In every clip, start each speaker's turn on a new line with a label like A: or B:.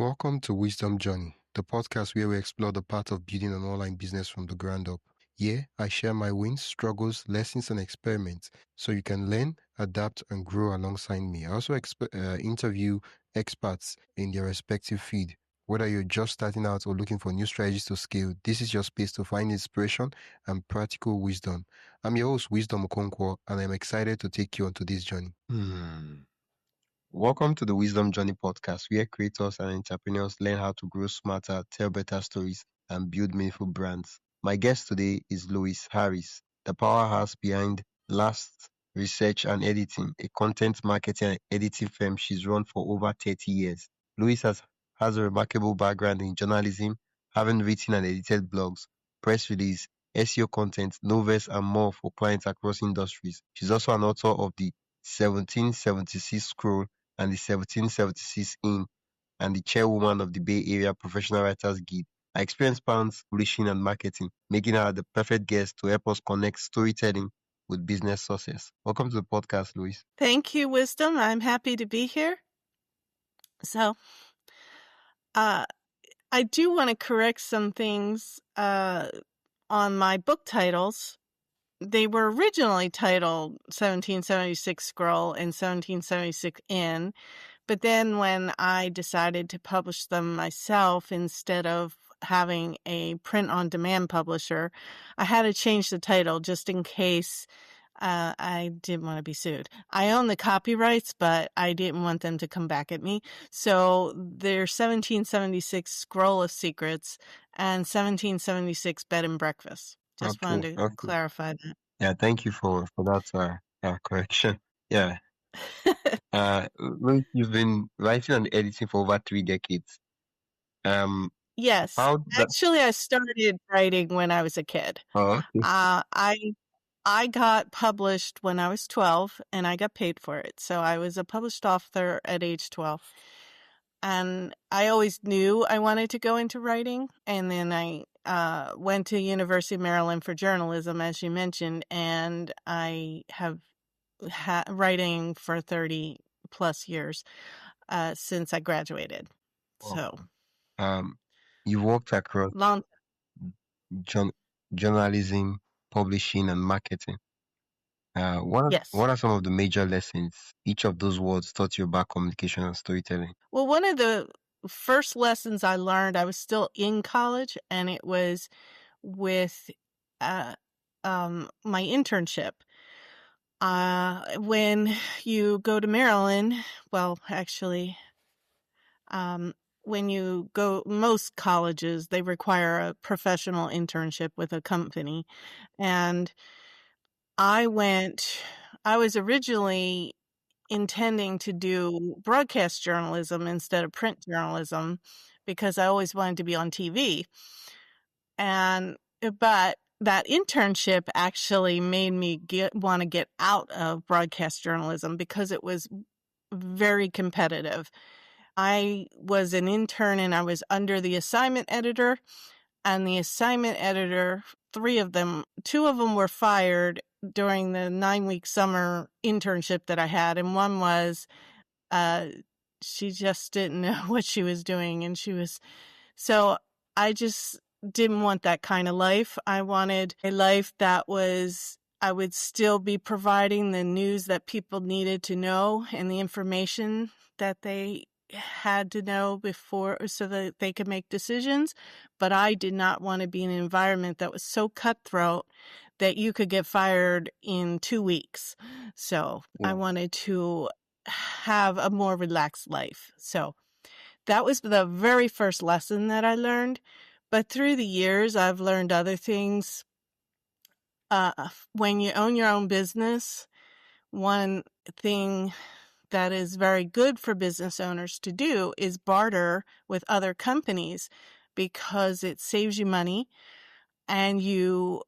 A: Welcome to Wisdom Journey, the podcast where we explore the path of building an online business from the ground up. Here, I share my wins, struggles, lessons, and experiments so you can learn, adapt, and grow alongside me. I also interview experts in their respective field. Whether you're just starting out or looking for new strategies to scale, this is your space to find inspiration and practical wisdom. I'm your host, Wisdom Okonkwo, and I'm excited to take you onto this journey. Welcome to the Wisdom Journey podcast, where creators and entrepreneurs learn how to grow smarter, tell better stories, and build meaningful brands. My guest today is Louise Harris, the powerhouse behind Last Research and Editing, a content marketing and editing firm she's run for over 30 years. Louise has a remarkable background in journalism, having written and edited blogs, press release, SEO content, novels, and more for clients across industries. She's also an author of the 1776 Scroll and the 1776 In, and the chairwoman of the Bay Area Professional Writers Guild. Her experience spans publishing and marketing, making her the perfect guest to help us connect storytelling with business success. Welcome to the podcast, Louise.
B: Thank you, Wisdom. I'm happy to be here. So, I do want to correct some things on my book titles. They were originally titled 1776 Scroll and 1776 In, but then when I decided to publish them myself instead of having a print-on-demand publisher, I had to change the title just in case I didn't want to be sued. I own the copyrights, but I didn't want them to come back at me. So they're 1776 Scroll of Secrets and 1776 Bed and Breakfast. Just wanted to clarify that.
A: Yeah, thank you for that correction. Yeah. You've been writing and editing for over 3 decades.
B: Yes. Actually, I started writing when I was a kid.
A: Oh, okay.
B: I got published when I was 12 and I got paid for it. So I was a published author at age 12. And I always knew I wanted to go into writing. And then I went to University of Maryland for journalism, as you mentioned, and I have writing for 30 plus years since I graduated. So
A: you worked across
B: long
A: journalism, publishing, and marketing. What are some of the major lessons each of those words taught you about communication and storytelling?
B: Well, one of the first lessons I learned, I was still in college, and it was with my internship. When you go to Maryland, well, actually, when you go, most colleges, they require a professional internship with a company. And I was originally intending to do broadcast journalism instead of print journalism because I always wanted to be on TV. But that internship actually made me want to get out of broadcast journalism because it was very competitive. I was an intern and I was under the assignment editor, and the assignment editor, two of them were fired during the 9-week summer internship that I had. And one was, she just didn't know what she was doing. So I just didn't want that kind of life. I wanted a life that I would still be providing the news that people needed to know and the information that they had to know before so that they could make decisions. But I did not want to be in an environment that was so cutthroat that you could get fired in 2 weeks. So I wanted to have a more relaxed life. So that was the very first lesson that I learned. But through the years, I've learned other things. When you own your own business, one thing that is very good for business owners to do is barter with other companies because it saves you money, and you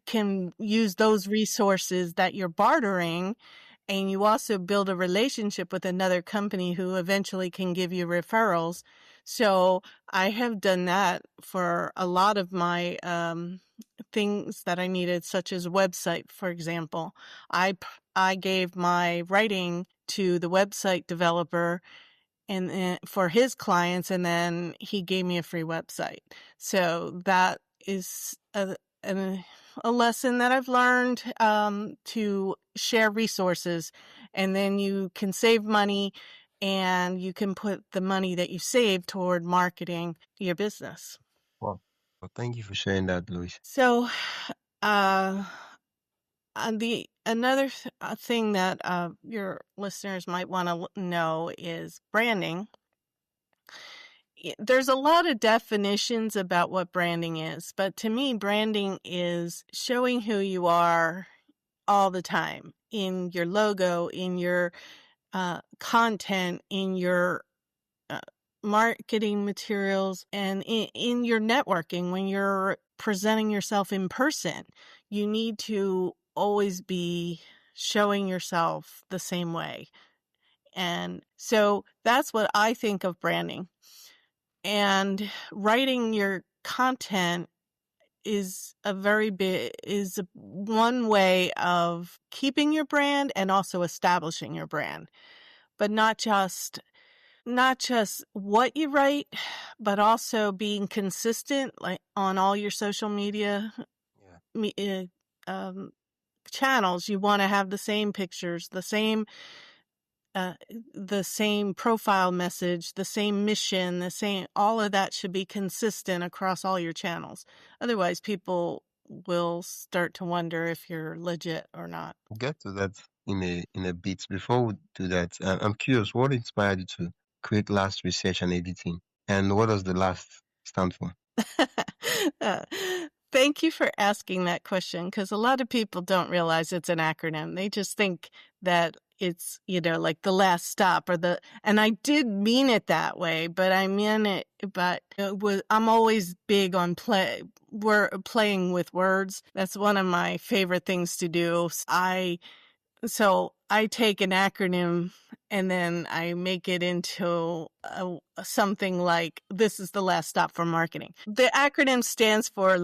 B: can use those resources that you're bartering, and you also build a relationship with another company who eventually can give you referrals. So I have done that for a lot of my things that I needed, such as a website, for example. I gave my writing to the website developer and for his clients, and then he gave me a free website. So that is a lesson that I've learned, to share resources, and then you can save money, and you can put the money that you save toward marketing your business.
A: Wow. Well, thank you for sharing that, Louise.
B: So, uh, the another thing that your listeners might want to know is branding. There's a lot of definitions about what branding is, but to me, branding is showing who you are all the time in your logo, in your content, in your uh, marketing materials, and in your networking. When you're presenting yourself in person, you need to always be showing yourself the same way. And so that's what I think of branding. And writing your content is one way of keeping your brand and also establishing your brand, but not just what you write, but also being consistent, like on all your social media
A: Yeah.
B: channels. You want to have the same pictures, the same profile message, the same mission, all of that should be consistent across all your channels. Otherwise, people will start to wonder if you're legit or not.
A: We'll get to that in a bit. Before we do that, I'm curious, what inspired you to create Last Research and Editing? And what does the last stand for?
B: Uh, Thank you for asking that question, because a lot of people don't realize it's an acronym. They just think that it's, like the last stop and I did mean it that way, but I mean it, but I'm always big on playing with words. That's one of my favorite things to do. So I take an acronym and then I make it into something like, this is the last stop for marketing. The acronym stands for,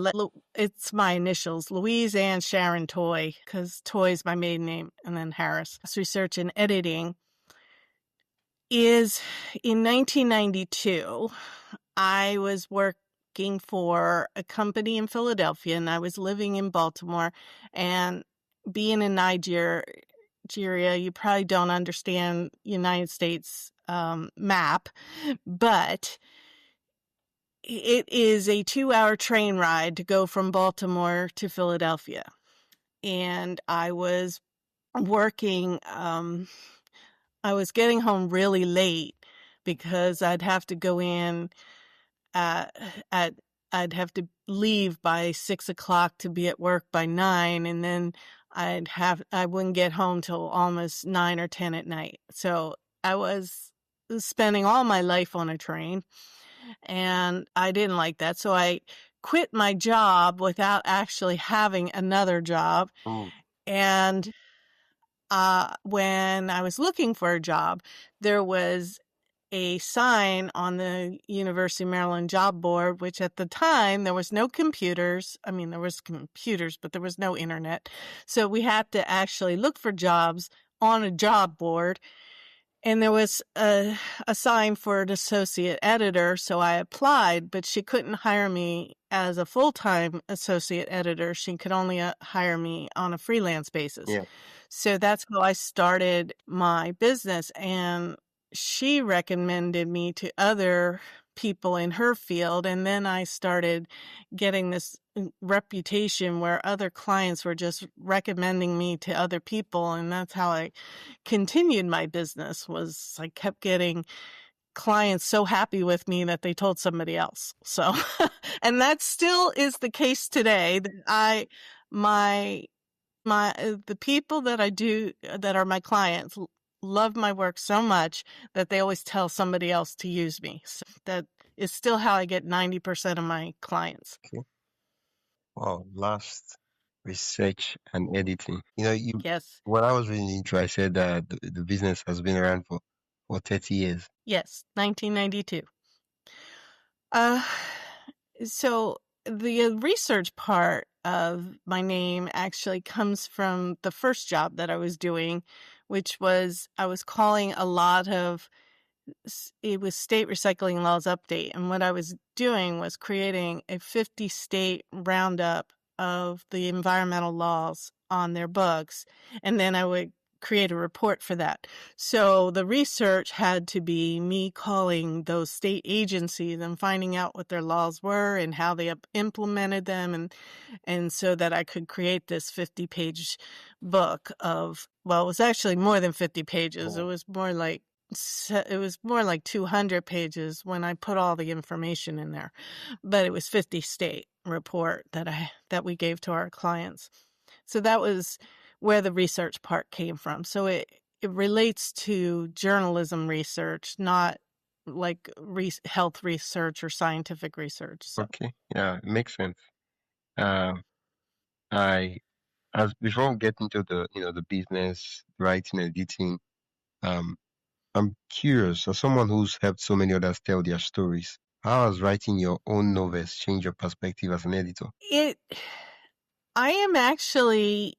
B: it's my initials, Louise Ann Sharon Toy, because Toy is my maiden name, and then Harris. Research and editing is, in 1992, I was working for a company in Philadelphia, and I was living in Baltimore, and being in Nigeria, you probably don't understand United States map, but it is a 2-hour train ride to go from Baltimore to Philadelphia. And I was working, I was getting home really late because I'd have to go in at I'd have to leave by 6 o'clock to be at work by 9, and then I wouldn't get home till almost 9 or 10 at night. So I was spending all my life on a train, and I didn't like that. So I quit my job without actually having another job.
A: Oh,
B: And when I was looking for a job, there was a sign on the University of Maryland job board, which at the time there was no computers. I mean, there was computers, but there was no internet. So we had to actually look for jobs on a job board. And there was a sign for an associate editor. So I applied, but she couldn't hire me as a full-time associate editor. She could only hire me on a freelance basis.
A: yeah.
B: So that's how I started my business. And she recommended me to other people in her field. And then I started getting this reputation where other clients were just recommending me to other people. And that's how I continued my business. Was I kept getting clients so happy with me that they told somebody else. So, and that still is the case today. That the people that I do, that are my clients, love my work so much that they always tell somebody else to use me. So that is still how I get 90% of my clients.
A: Okay. Wow. Last Research and Editing.
B: Yes.
A: When I was reading the intro, I said that the business has been around for 30 years.
B: Yes. 1992. So the research part of my name actually comes from the first job that I was doing, which was I was calling a lot of it was state recycling laws update. And what I was doing was creating a 50 state roundup of the environmental laws on their books. And then I would create a report for that. So the research had to be me calling those state agencies and finding out what their laws were and how they implemented them, and so that I could create this 50-page book of, well, it was actually more than 50 pages. It
A: Wow.
B: was more like 200 pages when I put all the information in there, but it was 50 state report that we gave to our clients. So that was where the research part came from. So it relates to journalism research, not like health research or scientific research. So
A: Okay. Yeah, it makes sense. Um, I as before we get into the the business, writing, editing, um, I'm curious, as someone who's helped so many others tell their stories, how has writing your own novels changed your perspective as an editor?
B: it I am actually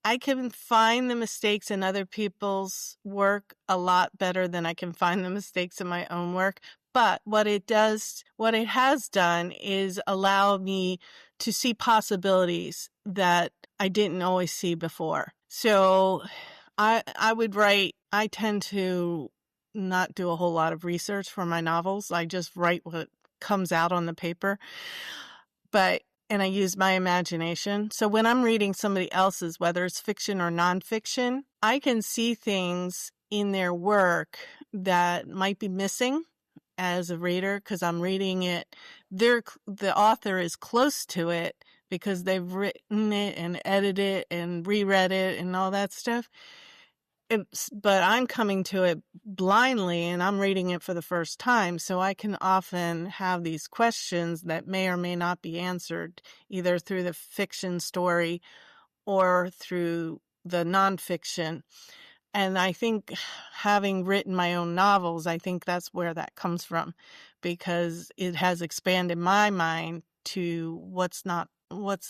B: I can find the mistakes in other people's work a lot better than I can find the mistakes in my own work. But what it has done is allow me to see possibilities that I didn't always see before. So I would write, I tend to not do a whole lot of research for my novels. I just write what comes out on the paper. And I use my imagination. So when I'm reading somebody else's, whether it's fiction or nonfiction, I can see things in their work that might be missing as a reader because I'm reading it. The author is close to it because they've written it and edited it and reread it and all that stuff. But I'm coming to it blindly and I'm reading it for the first time. So I can often have these questions that may or may not be answered either through the fiction story or through the nonfiction. And I think having written my own novels, I think that's where that comes from because it has expanded my mind to what's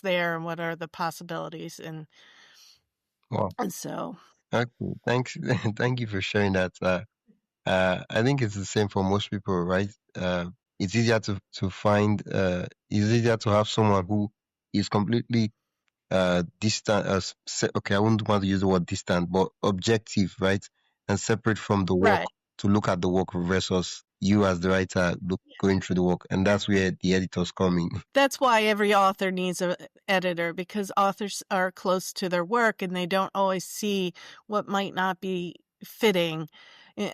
B: there and what are the possibilities.
A: Wow.
B: And so,
A: Okay. Thanks. Thank you for sharing that. I think it's the same for most people, right? It's easier to find. It's easier to have someone who is completely distant. Okay, I wouldn't want to use the word distant, but objective, right, and separate from the work
B: right.
A: to look at the work versus you as the writer going through the work, and that's where the editors come in.
B: That's why every author needs an editor because authors are close to their work and they don't always see what might not be fitting.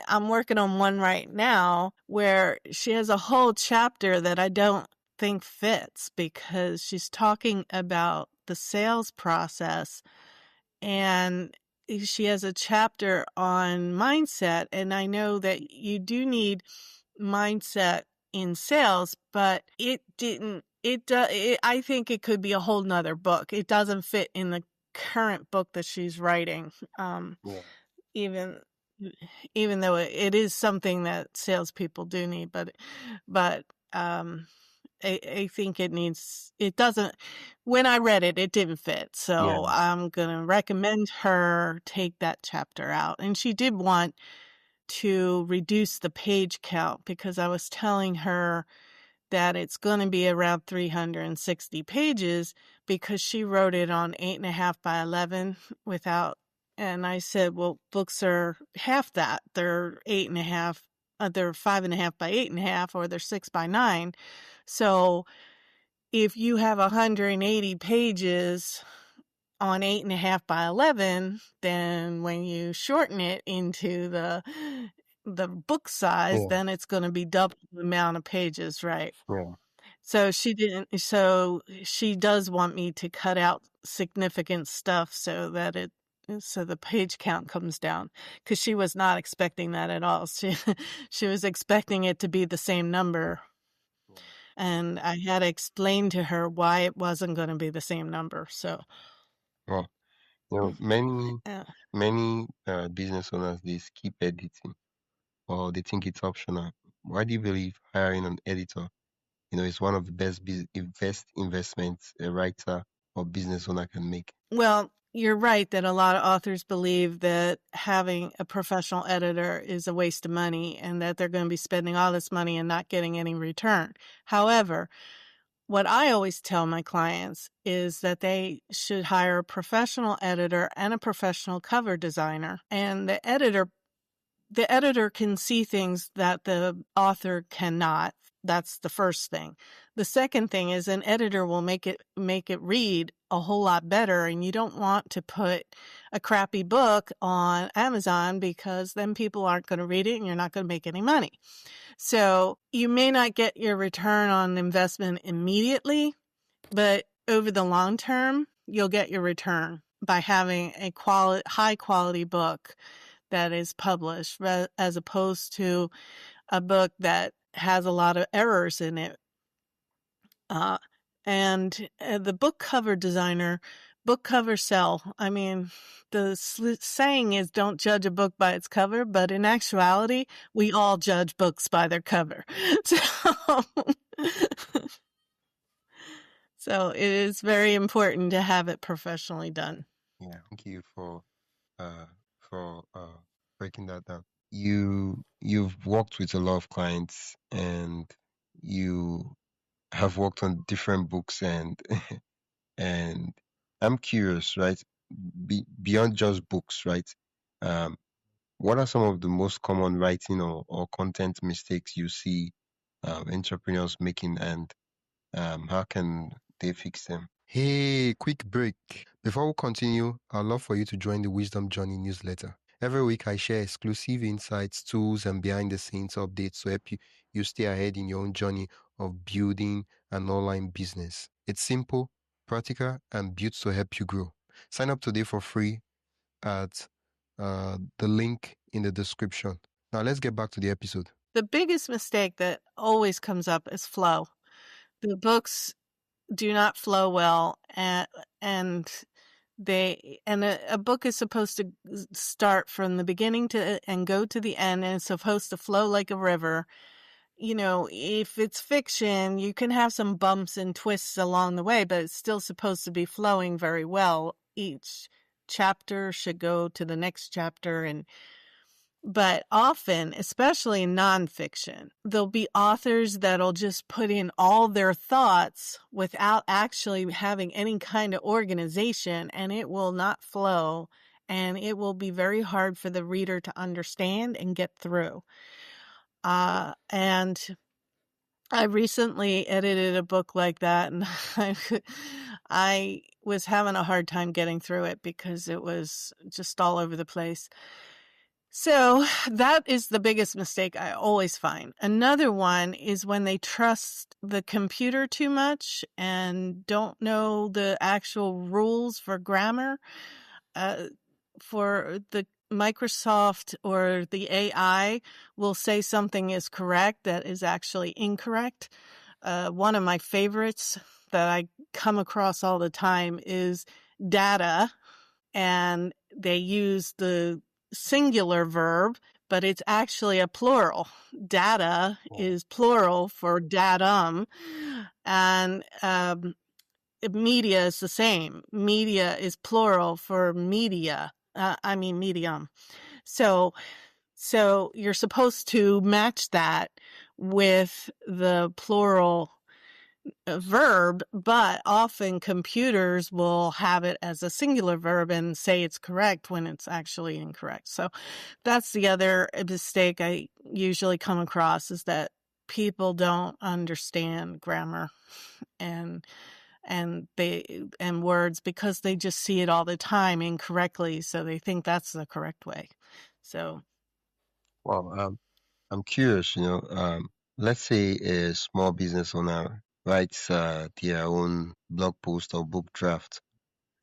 B: I'm working on one right now where she has a whole chapter that I don't think fits because she's talking about the sales process and she has a chapter on mindset. And I know that you do need mindset in sales, but I think it could be a whole nother book. It doesn't fit in the current book that she's writing.
A: Yeah.
B: Even even though it is something that salespeople do need, but I think it doesn't, when I read it, it didn't fit.
A: Yeah.
B: So I'm going to recommend her take that chapter out. And she did want to reduce the page count because I was telling her that it's going to be around 360 pages because she wrote it on 8.5 by 11 without, and I said, well, books are half that. They're 8.5, they're 5.5 by 8.5, or they're 6 by 9. So if you have 180 pages on 8.5 by 11, then when you shorten it into the book size,
A: Yeah.
B: then it's going to be double the amount of pages, right?
A: Yeah.
B: So she does want me to cut out significant stuff so the page count comes down because she was not expecting that at all. She was expecting it to be the same number. And I had to explain to her why it wasn't going to be the same number. So,
A: Well, many
B: uh,
A: many business owners they skip editing or they think it's optional. Why do you believe hiring an editor, is one of the best investments a writer or business owner can make?
B: well, you're right that a lot of authors believe that having a professional editor is a waste of money and that they're going to be spending all this money and not getting any return. However, what I always tell my clients is that they should hire a professional editor and a professional cover designer. And the editor can see things that the author cannot. That's the first thing. The second thing is an editor will make it read a whole lot better, and you don't want to put a crappy book on Amazon because then people aren't going to read it and you're not going to make any money. So you may not get your return on investment immediately, but over the long term, you'll get your return by having a high quality book that is published as opposed to a book that has a lot of errors in it. And the book cover designer, book covers sell. I mean, the saying is don't judge a book by its cover, but in actuality, we all judge books by their cover. So it is very important to have it professionally done.
A: Yeah, thank you uh for breaking that down. You've worked with a lot of clients and you have worked on different books and I'm curious, right? Beyond just books, right? Um, what are some of the most common writing or content mistakes you see entrepreneurs making, and how can they fix them? Hey, quick break. Before we continue, I'd love for you to join the Wisdom Journey newsletter. Every week, I share exclusive insights, tools, and behind the scenes updates to help you stay ahead in your own journey of building an online business. It's simple, practical, and built to help you grow. Sign up today for free at the link in the description. Now, let's get back to the episode.
B: The biggest mistake that always comes up is flow. The books do not flow well, and a book is supposed to start from the beginning to and go to the end, and it's supposed to flow like a river. You know, if it's fiction, you can have some bumps and twists along the way, but it's still supposed to be flowing very well. Each chapter should go to the next chapter, but often, especially in nonfiction, there'll be authors that'll just put in all their thoughts without actually having any kind of organization, and it will not flow, and it will be very hard for the reader to understand and get through. And I recently edited a book like that, and I was having a hard time getting through it because it was just all over the place. So that is the biggest mistake I always find. Another one is when they trust the computer too much and don't know the actual rules for grammar. For the Microsoft or the AI will say something is correct that is actually incorrect. One of my favorites that I come across all the time is data, and they use the singular verb, but it's actually a plural. Data is plural for datum, and media is the same. Media is plural for media. Medium. So you're supposed to match that with the plural verb, but often computers will have it as a singular verb and say it's correct when it's actually incorrect. So that's the other mistake I usually come across, is that people don't understand grammar and words because they just see it all the time incorrectly, so they think that's the correct way. So
A: Well, I'm curious, let's say a small business owner writes their own blog post or book draft.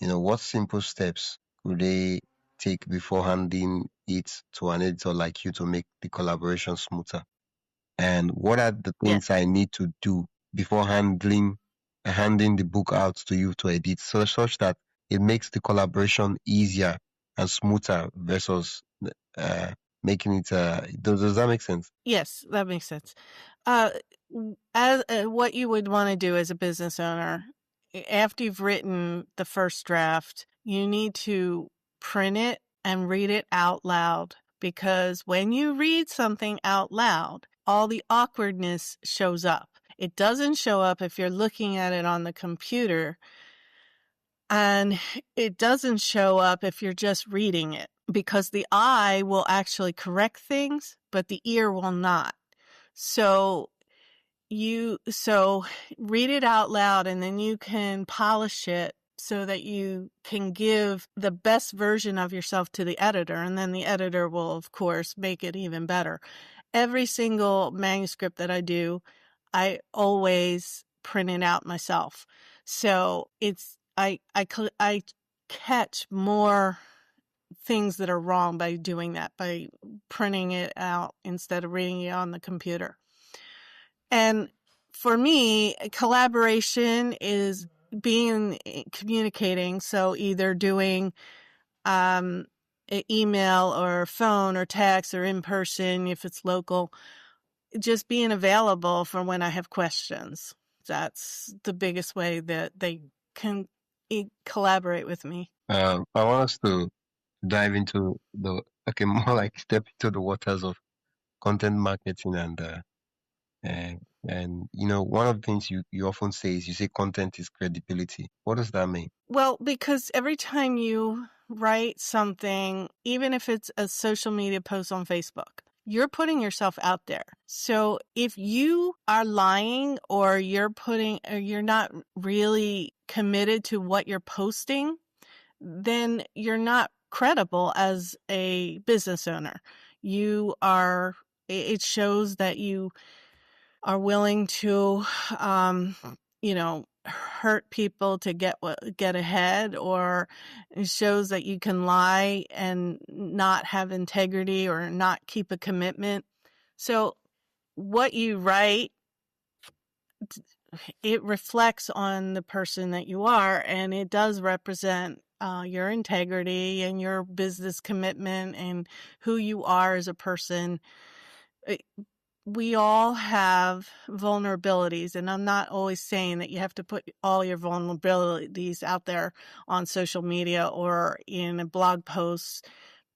A: What simple steps would they take before handing it to an editor like you to make the collaboration smoother? And what are the
B: yeah,
A: things I need to do before handing the book out to you to edit, so such that it makes the collaboration easier and smoother versus uh, making it. Does that make sense?
B: yes, that makes sense. As what you would want to do as a business owner, after you've written the first draft, you need to print it and read it out loud, because when you read something out loud, all the awkwardness shows up. It doesn't show up if you're looking at it on the computer, and it doesn't show up if you're just reading it, because the eye will actually correct things, but the ear will not. So read it out loud, and then you can polish it so that you can give the best version of yourself to the editor, and then the editor will, of course, make it even better. Every single manuscript that I do, I always print it out myself. So I catch more things that are wrong by doing that, by printing it out instead of reading it on the computer. And for me, collaboration is communicating. So either doing email or phone or text or in person if it's local, just being available for when I have questions. That's the biggest way that they can collaborate with me.
A: I want us to dive into more like step into the waters of content marketing and one of the things you often say is you say content is credibility. What does that mean?
B: Well, because every time you write something, even if it's a social media post on Facebook, you're putting yourself out there. So if you are lying or you're not really committed to what you're posting, then you're not credible as a business owner. It shows that you are willing to, hurt people to get ahead, or it shows that you can lie and not have integrity or not keep a commitment. So what you write, it reflects on the person that you are, and it does represent your integrity and your business commitment and who you are as a person. We all have vulnerabilities, and I'm not always saying that you have to put all your vulnerabilities out there on social media or in a blog post,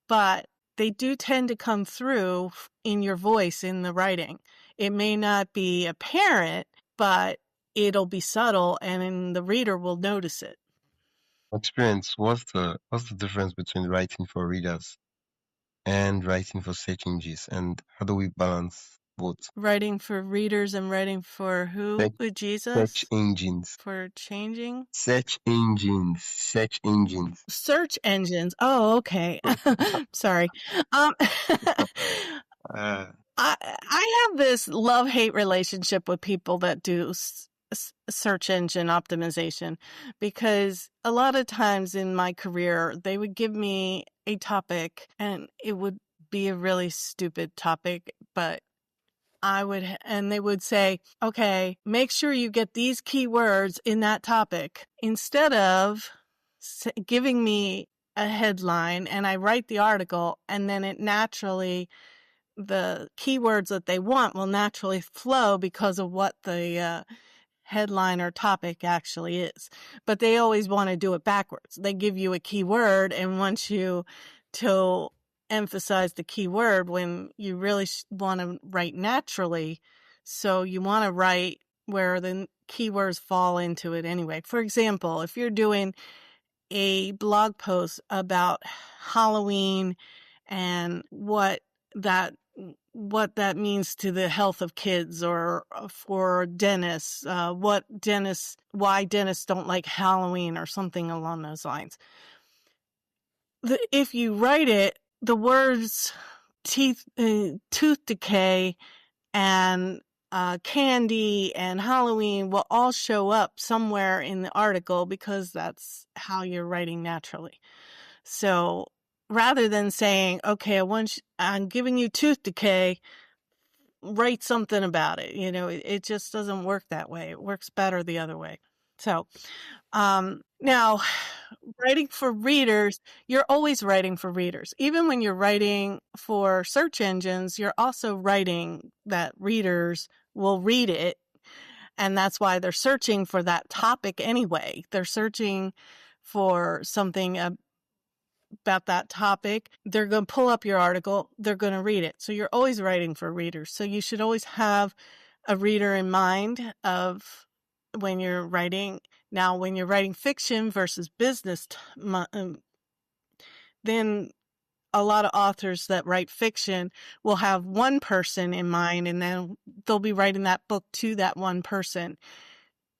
B: but they do tend to come through in your voice, in the writing. It may not be apparent, but it'll be subtle, and the reader will notice it.
A: Experience, what's the difference between writing for readers and writing for search engines, and how do we balance both?
B: Writing for readers and writing for who?
A: Search,
B: With Jesus?
A: search engines.
B: For changing?
A: Search engines. Search engines.
B: Search engines. Oh, okay. Sorry. Um,
A: Uh,
B: I have this love-hate relationship with people that do search engine optimization, because a lot of times in my career, they would give me a topic and it would be a really stupid topic, but and they would say, okay, make sure you get these keywords in that topic, instead of giving me a headline, and I write the article, and then the keywords that they want will naturally flow because of what the headline or topic actually is. But they always want to do it backwards. They give you a keyword and want you to emphasize the keyword when you really want to write naturally. So you want to write where the keywords fall into it anyway. For example, if you're doing a blog post about Halloween and what that means to the health of kids, or for dentists, why dentists don't like Halloween, or something along those lines. If you write it, the words tooth decay and candy and Halloween will all show up somewhere in the article, because that's how you're writing naturally. So rather than saying, okay, I'm giving you tooth decay, write something about it. It just doesn't work that way. It works better the other way. So now, writing for readers, you're always writing for readers. Even when you're writing for search engines, you're also writing that readers will read it. And that's why they're searching for that topic anyway. They're searching for something about that topic, they're going to pull up your article, they're going to read it. So you're always writing for readers. So you should always have a reader in mind of when you're writing. Now, when you're writing fiction versus business, then a lot of authors that write fiction will have one person in mind, and then they'll be writing that book to that one person.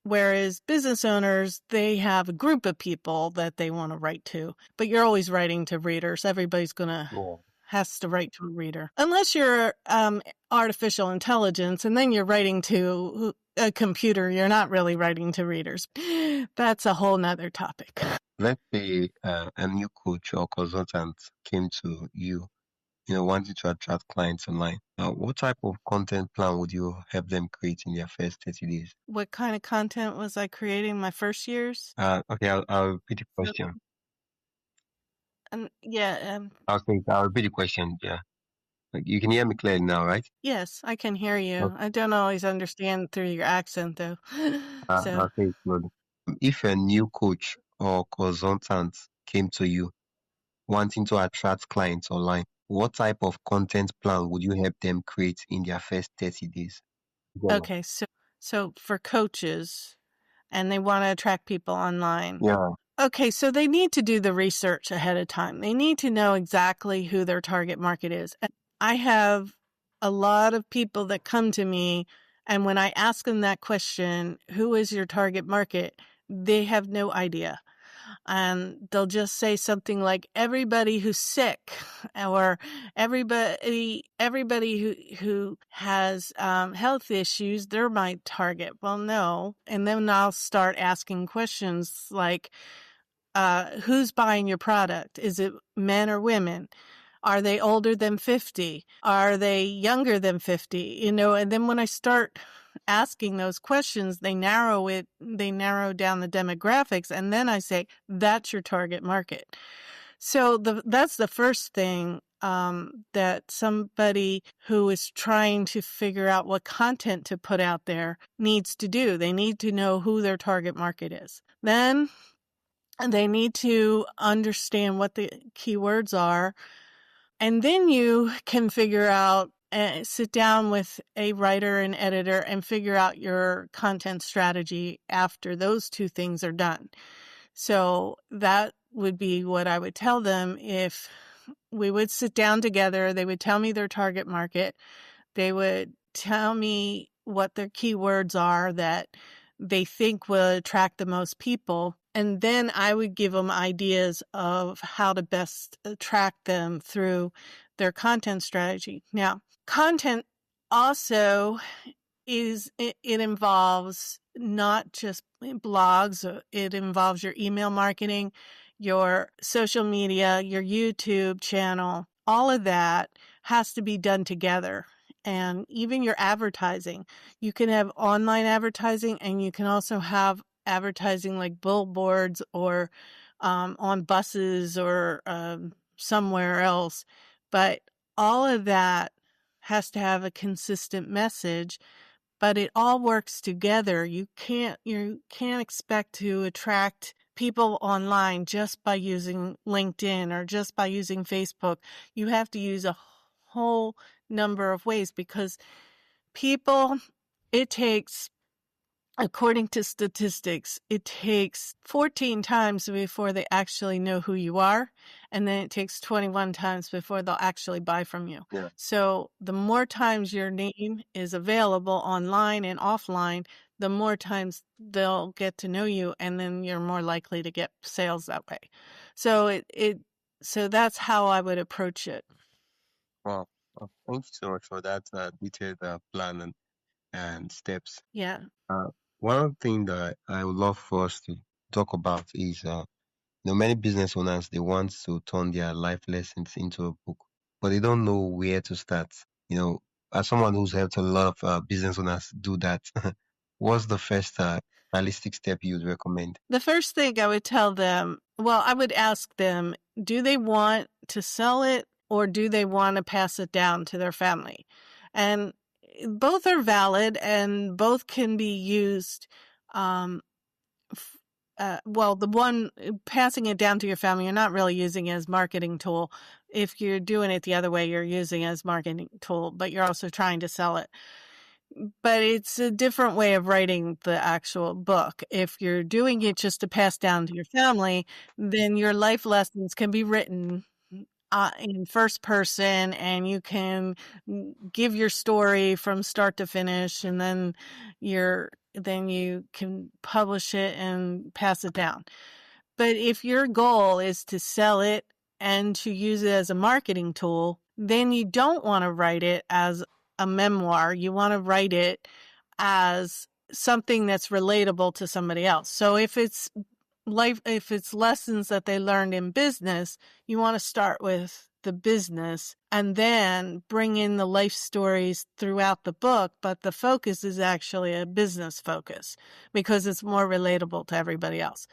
B: Whereas business owners, they have a group of people that they want to write to, but you're always writing to readers. Everybody's has to write to a reader, unless you're artificial intelligence, and then you're writing to a computer. You're not really writing to readers. That's a whole nother topic.
A: Let's say a new coach or consultant came to you, wanting to attract clients online. What type of content plan would you help them create in their first 30 days?
B: What kind of content was I creating my first years?
A: Okay, I'll repeat the question.
B: Yeah.
A: I'll repeat the question. Yeah. Like, you can hear me clearly now, right?
B: Yes, I can hear you.
A: Okay.
B: I don't always understand through your accent, though. So,
A: I'll say it slowly. If a new coach or consultant came to you wanting to attract clients online, what type of content plan would you help them create in their first 30 days?
B: okay, so for coaches, and they want to attract people online.
A: Yeah.
B: Okay, so they need to do the research ahead of time. They need to know exactly who their target market is. And I have a lot of people that come to me, and when I ask them that question, who is your target market? They have no idea. And they'll just say something like everybody who's sick, or everybody who has health issues, they're my target. Well, no. And then I'll start asking questions like, who's buying your product? Is it men or women? Are they older than 50? Are they younger than 50? And then when I start asking those questions, they narrow down the demographics, and then I say, that's your target market. So that's the first thing that somebody who is trying to figure out what content to put out there needs to do. They need to know who their target market is. Then they need to understand what the keywords are. And then you can figure out, sit down with a writer and editor and figure out your content strategy after those two things are done. So that would be what I would tell them. If we would sit down together, they would tell me their target market. They would tell me what their keywords are that they think will attract the most people. And then I would give them ideas of how to best attract them through their content strategy. Now, content also it involves not just blogs. It involves your email marketing, your social media, your YouTube channel. All of that has to be done together. And even your advertising. You can have online advertising, and you can also have advertising like billboards or on buses or somewhere else. But all of that has to have a consistent message, but it all works together. You can't expect to attract people online just by using LinkedIn or just by using Facebook. You have to use a whole number of ways, because people, it takes, according to statistics, it takes 14 times before they actually know who you are, and then it takes 21 times before they'll actually buy from you.
A: Yeah.
B: So the more times your name is available online and offline, the more times they'll get to know you, and then you're more likely to get sales that way. So so that's how I would approach it.
A: Wow. Well, thank you so much for that detailed plan and steps.
B: Yeah.
A: One thing that I would love for us to talk about is, many business owners, they want to turn their life lessons into a book, but they don't know where to start. As someone who's helped a lot of business owners do that, what's the first realistic step you'd recommend?
B: The first thing I would tell them, well, I would ask them, do they want to sell it, or do they want to pass it down to their family? And both are valid, and both can be used well, the one passing it down to your family, you're not really using it as marketing tool. If you're doing it the other way, you're using it as marketing tool, but you're also trying to sell it. But it's a different way of writing the actual book. If you're doing it just to pass down to your family, then your life lessons can be written in first person, and you can give your story from start to finish, and then you can publish it and pass it down. But if your goal is to sell it and to use it as a marketing tool, then you don't want to write it as a memoir. You want to write it as something that's relatable to somebody else. So if it's lessons that they learned in business, you want to start with the business and then bring in the life stories throughout the book, but the focus is actually a business focus because it's more relatable to everybody else.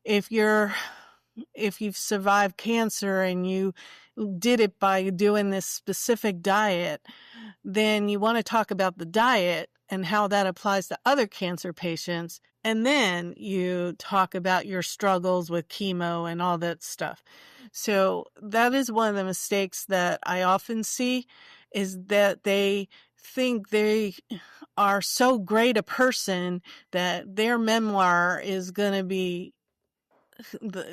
B: If you've survived cancer and you did it by doing this specific diet, then you want to talk about the diet and how that applies to other cancer patients. And then you talk about your struggles with chemo and all that stuff. So that is one of the mistakes that I often see, is that they think they are so great a person that their memoir is going to be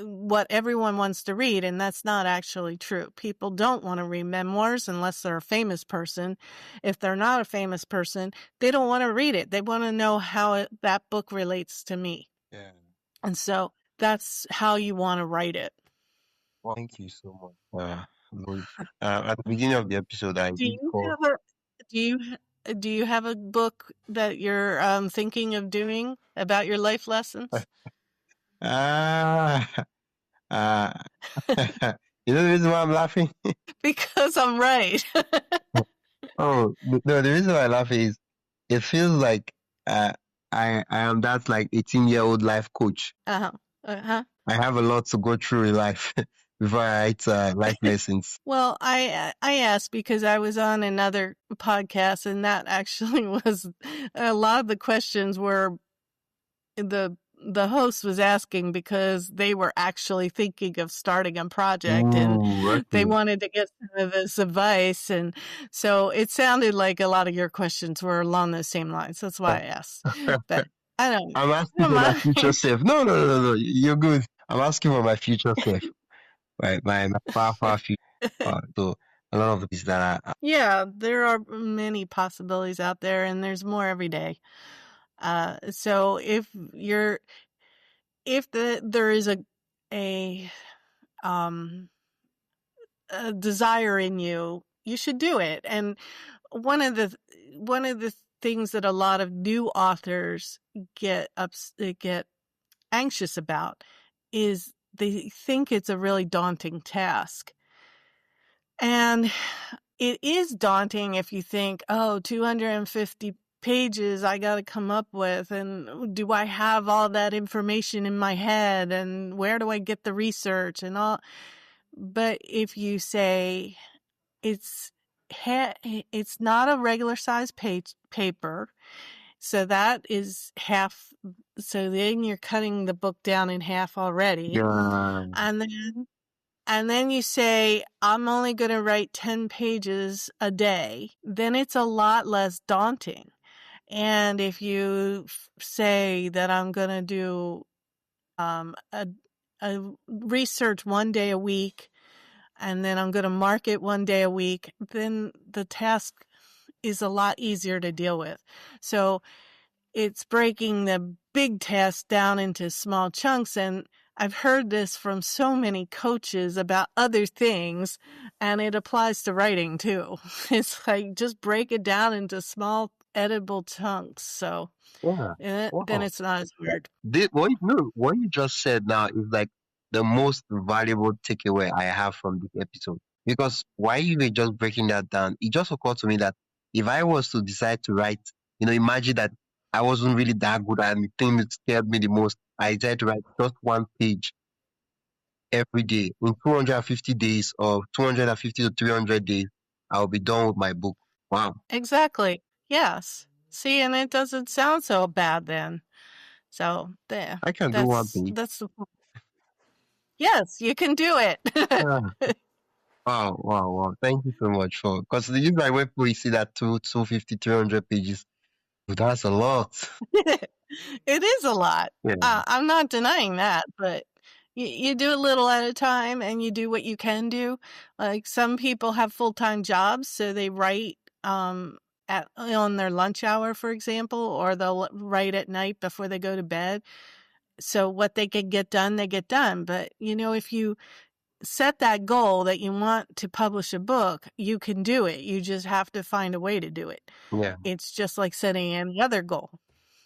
B: what everyone wants to read, and that's not actually true. People don't want to read memoirs unless they're a famous person. If they're not a famous person, they don't want to read it. They want to know how that book relates to me.
A: Yeah.
B: And so that's how you want to write it.
A: Well, thank you so much, Louise. At the beginning of the episode, I
B: Do
A: did
B: you
A: call.
B: have a do you do you have a book that you're thinking of doing about your life lessons?
A: Ah, uh, you know the reason why I'm laughing?
B: Because I'm right.
A: Oh, no, the reason why I laugh is it feels like uh, I am that like 18-year-old life coach.
B: Uh-huh. Uh-huh.
A: I have a lot to go through in life before I write life lessons.
B: Well, I asked because I was on another podcast, and that actually was a lot of the questions were the host was asking because they were actually thinking of starting a project and
A: Ooh,
B: they
A: okay.
B: wanted to get some of this advice, and so it sounded like a lot of your questions were along those same lines. That's why I asked. But I don't
A: I'm
B: I
A: asking
B: don't
A: for my future
B: mind.
A: self. No, no, no, no, no. You're good. I'm asking for my future self. Right, my far, far future. So a lot of these that are.
B: Yeah, there are many possibilities out there, and there's more every day. So there is a um a desire in you, you should do it. And one of the one of the things that a lot of new authors get anxious about is they think it's a really daunting task. And it is daunting if you think, oh, 250 pages I got to come up with, and do I have all that information in my head, and where do I get the research and all. But if you say it's it's not a regular size paper, so that is half, so then you're cutting the book down in half already.
A: Yeah.
B: And then you say, I'm only going to write 10 pages a day, then it's a lot less daunting. And if you say that I'm going to do a research one day a week, and then I'm going to market one day a week, then the task is a lot easier to deal with. So it's breaking the big task down into small chunks. And I've heard this from so many coaches about other things, and it applies to writing too. It's like, just break it down into small editable chunks. So
A: Yeah.
B: then
A: Wow.
B: it's not as hard.
A: What you just said now is like the most valuable takeaway I have from this episode. Because while you were just breaking that down, it just occurred to me that if I was to decide to write, imagine that I wasn't really that good and the thing that scared me the most, I decided to write just one page every day. In 250 days or 250 to 300 days, I'll be done with my book. Wow.
B: Exactly. Yes. See, and it doesn't sound so bad then. So there,
A: I can do one page.
B: that's the yes, you can do it.
A: Ah, wow, wow, wow. Thank you so much for, because the usual web we see that 250, 300 pages. That's a lot.
B: It is a lot.
A: Yeah,
B: I'm not denying that, but you do a little at a time and you do what you can do. Like some people have full-time jobs, so they write on their lunch hour, for example, or they'll write at night before they go to bed. So what they can get done, they get done. But if you set that goal that you want to publish a book, you can do it. You just have to find a way to do it.
A: yeah,
B: It's just like setting any other goal,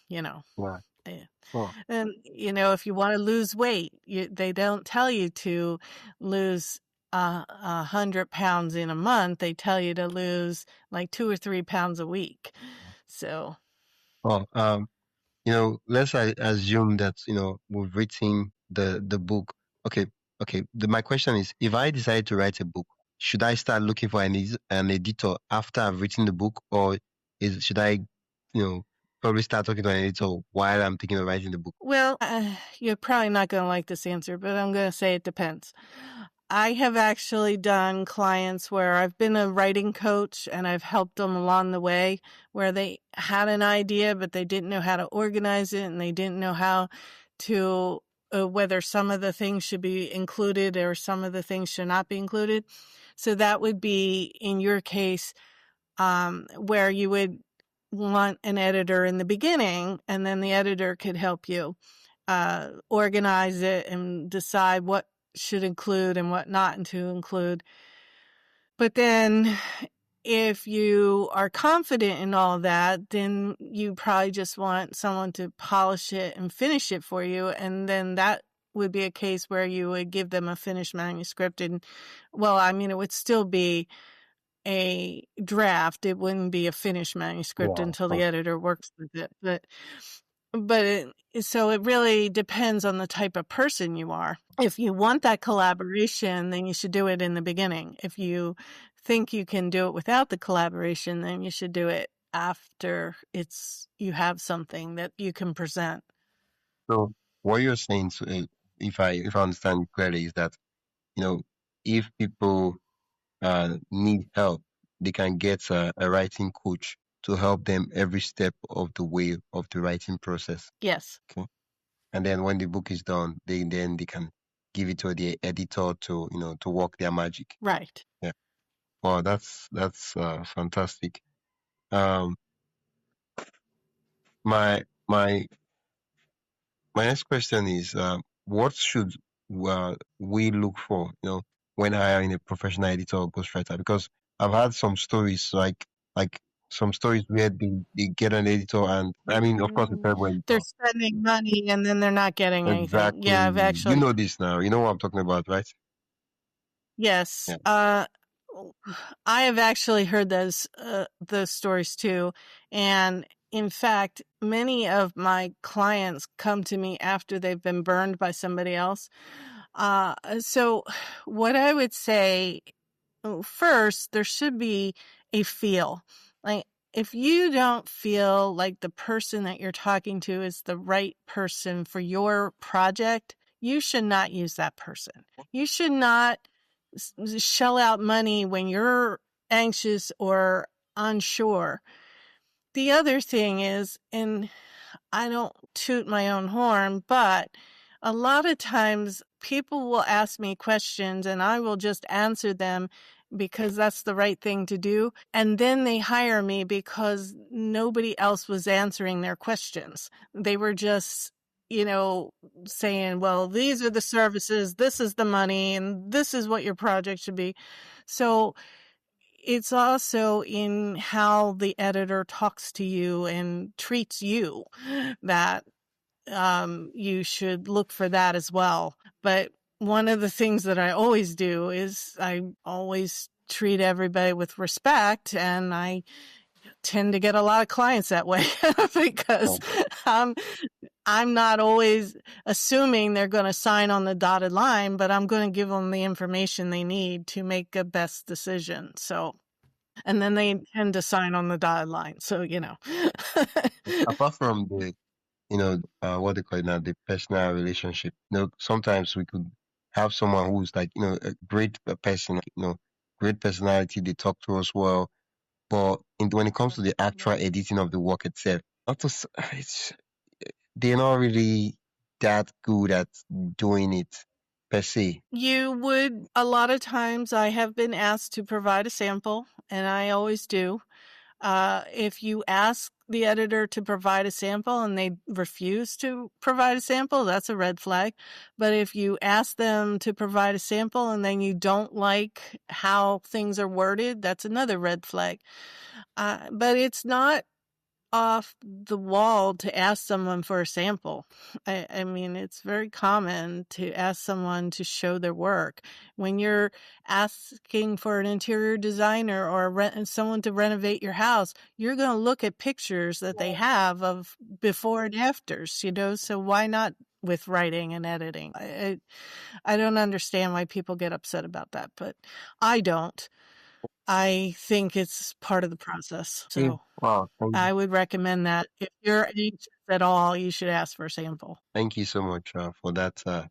B: you know.
A: yeah.
B: Yeah.
A: Oh,
B: And if you want to lose weight, they don't tell you to lose 100 pounds in a month. They tell you to lose like 2 or 3 pounds a week. So
A: oh, let's assume that, we've written the book. Okay, okay. My question is, if I decide to write a book, should I start looking for an editor after I've written the book, or should I, probably start talking to an editor while I'm thinking of writing the book?
B: well, you're probably not going to like this answer, but I'm going to say it depends. I have actually done clients where I've been a writing coach and I've helped them along the way where they had an idea, but they didn't know how to organize it and they didn't know how to, whether some of the things should be included or some of the things should not be included. So that would be in your case, where you would want an editor in the beginning and then the editor could help you organize it and decide what should include and what not to include. But then if you are confident in all that, then you probably just want someone to polish it and finish it for you. And then that would be a case where you would give them a finished manuscript. And it would still be a draft. It wouldn't be a finished manuscript
A: Yeah, of
B: until the
A: course.
B: editor works with it. So it really depends on the type of person you are. If you want that collaboration, then you should do it in the beginning. If you think you can do it without the collaboration, then you should do it after you have something that you can present.
A: So what you're saying, if I understand clearly, is that, if people need help, they can get a writing coach to help them every step of the way of the writing process.
B: Yes.
A: Okay. And then when the book is done, they can give it to the editor to work their magic.
B: Right.
A: Yeah. Wow, that's fantastic. Um, my my my next question is, what should we look for, when hiring a professional editor or ghostwriter? Because I've had some stories, like some stories where they get an editor, and I mean, of course, a terrible
B: They're
A: editor.
B: spending money and then they're not getting anything. Yeah, I've
A: Exactly. You
B: actually.
A: know this now. You know what I'm talking about, right?
B: Yes.
A: Yeah.
B: I have actually heard those stories too. And in fact, many of my clients come to me after they've been burned by somebody else. So what I would say, first, there should be a feel. Like, if you don't feel like the person that you're talking to is the right person for your project, you should not use that person. You should not shell out money when you're anxious or unsure. The other thing is, and I don't toot my own horn, but a lot of times people will ask me questions and I will just answer them because that's the right thing to do. And then they hire me because nobody else was answering their questions. They were just, saying, well, these are the services, this is the money, and this is what your project should be. So it's also in how the editor talks to you and treats you that you should look for that as well. But one of the things that I always do is I always treat everybody with respect, and I tend to get a lot of clients that way because um, I'm not always assuming they're going to sign on the dotted line, but I'm going to give them the information they need to make a best decision. So, and then they tend to sign on the dotted line. So,
A: Apart from the what they call it now, the personal relationship. Sometimes we could have someone who's like, a great person, great personality. They talk to us well, but when it comes to the actual editing of the work itself, not to, it's they're not really that good at doing it per se.
B: A lot of times I have been asked to provide a sample, and I always do. If you ask the editor to provide a sample and they refuse to provide a sample, that's a red flag. But if you ask them to provide a sample and then you don't like how things are worded, that's another red flag. But it's not off the wall to ask someone for a sample. I mean, it's very common to ask someone to show their work. When you're asking for an interior designer or someone to renovate your house, you're going to look at pictures that they have of before and afters, so why not with writing and editing? I don't understand why people get upset about that, but I don't. I think it's part of the process.
A: Okay.
B: So
A: Wow,
B: I would recommend that if you're anxious at all, you should ask for a sample.
A: thank you so much for that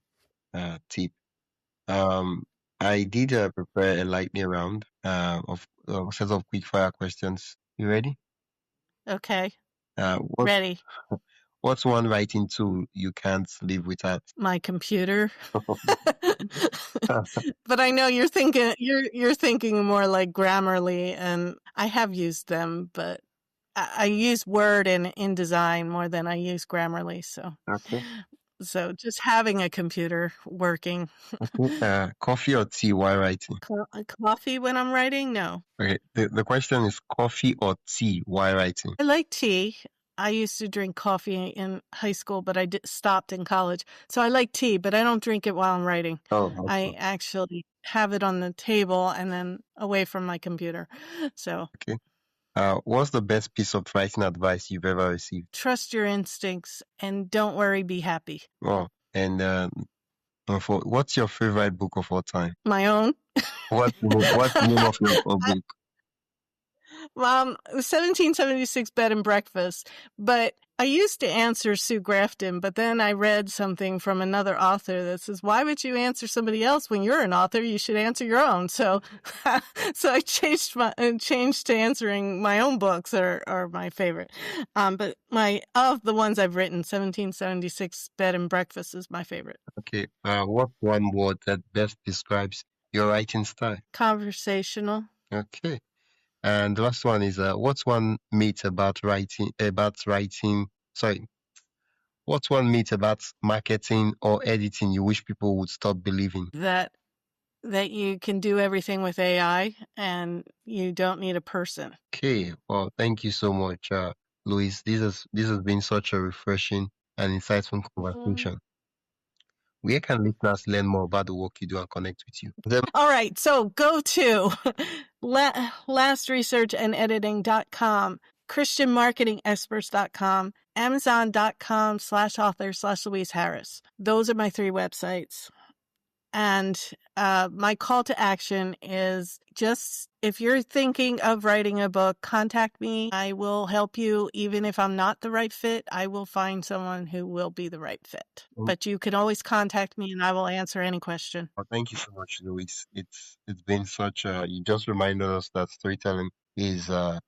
A: tip. Um, I did prepare a lightning round of a set of quick fire questions. You ready?
B: Okay,
A: What
B: ready.
A: what's one writing tool you can't live without?
B: My computer. But I know you're thinking more like Grammarly, and I have used them, but I use Word and InDesign more than I use Grammarly.
A: Okay.
B: So just having a computer working.
A: Okay. Coffee or tea while writing?
B: Coffee when I'm writing? No.
A: Okay. The question is coffee or tea while writing?
B: I like tea. I used to drink coffee in high school, but stopped in college. So I like tea, but I don't drink it while I'm writing.
A: Oh,
B: I
A: awesome.
B: actually have it on the table and then away from my computer. So
A: Okay. What's the best piece of writing advice you've ever received?
B: trust your instincts and don't worry, be happy.
A: Oh, and what's your favorite book of all time?
B: My own.
A: What's the name of your book?
B: 1776 Bed and Breakfast, but I used to answer Sue Grafton, but then I read something from another author that says, why would you answer somebody else when you're an author? You should answer your own. So, so I changed to answering my own books are my favorite. But of the ones I've written, 1776 Bed and Breakfast is my favorite.
A: Okay. What's one word that best describes your writing style?
B: Conversational.
A: Okay. And the last one is what's one myth about writing? Sorry, what's one myth about marketing or editing you wish people would stop believing?
B: That you can do everything with AI and you don't need a person.
A: Okay. Well, thank you so much, Louise. This has been such a refreshing and insightful conversation. Where can listeners learn more about the work you do and connect with you?
B: All right, so go to lastresearchandediting.com, christianmarketingexperts.com, amazon.com/author/Louise Harris. Those are my 3 websites. And my call to action is just if you're thinking of writing a book, contact me. I will help you. Even if I'm not the right fit, I will find someone who will be the right fit. But you can always contact me and I will answer any question.
A: Well, thank you so much, Louise. It's been such you just reminded us that storytelling isn't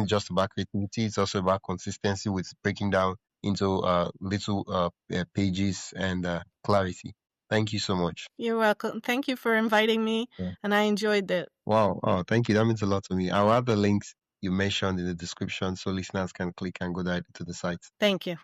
A: just about creativity, it's also about consistency with breaking down into little pages and clarity. Thank you so much.
B: You're welcome. Thank you for inviting me, and I enjoyed it.
A: Wow. Oh, thank you. That means a lot to me. I'll add the links you mentioned in the description so listeners can click and go directly to the site.
B: Thank you.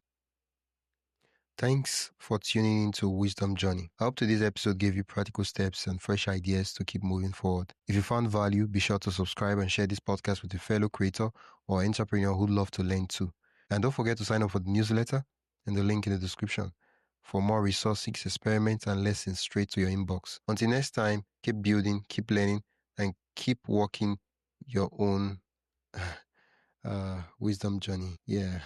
A: Thanks for tuning in to Wisdom Journey. I hope today's episode gave you practical steps and fresh ideas to keep moving forward. If you found value, be sure to subscribe and share this podcast with a fellow creator or entrepreneur who'd love to learn too. And don't forget to sign up for the newsletter and the link in the description for more resources, experiments, and lessons straight to your inbox. Until next time, keep building, keep learning, and keep walking your own wisdom journey. Yeah.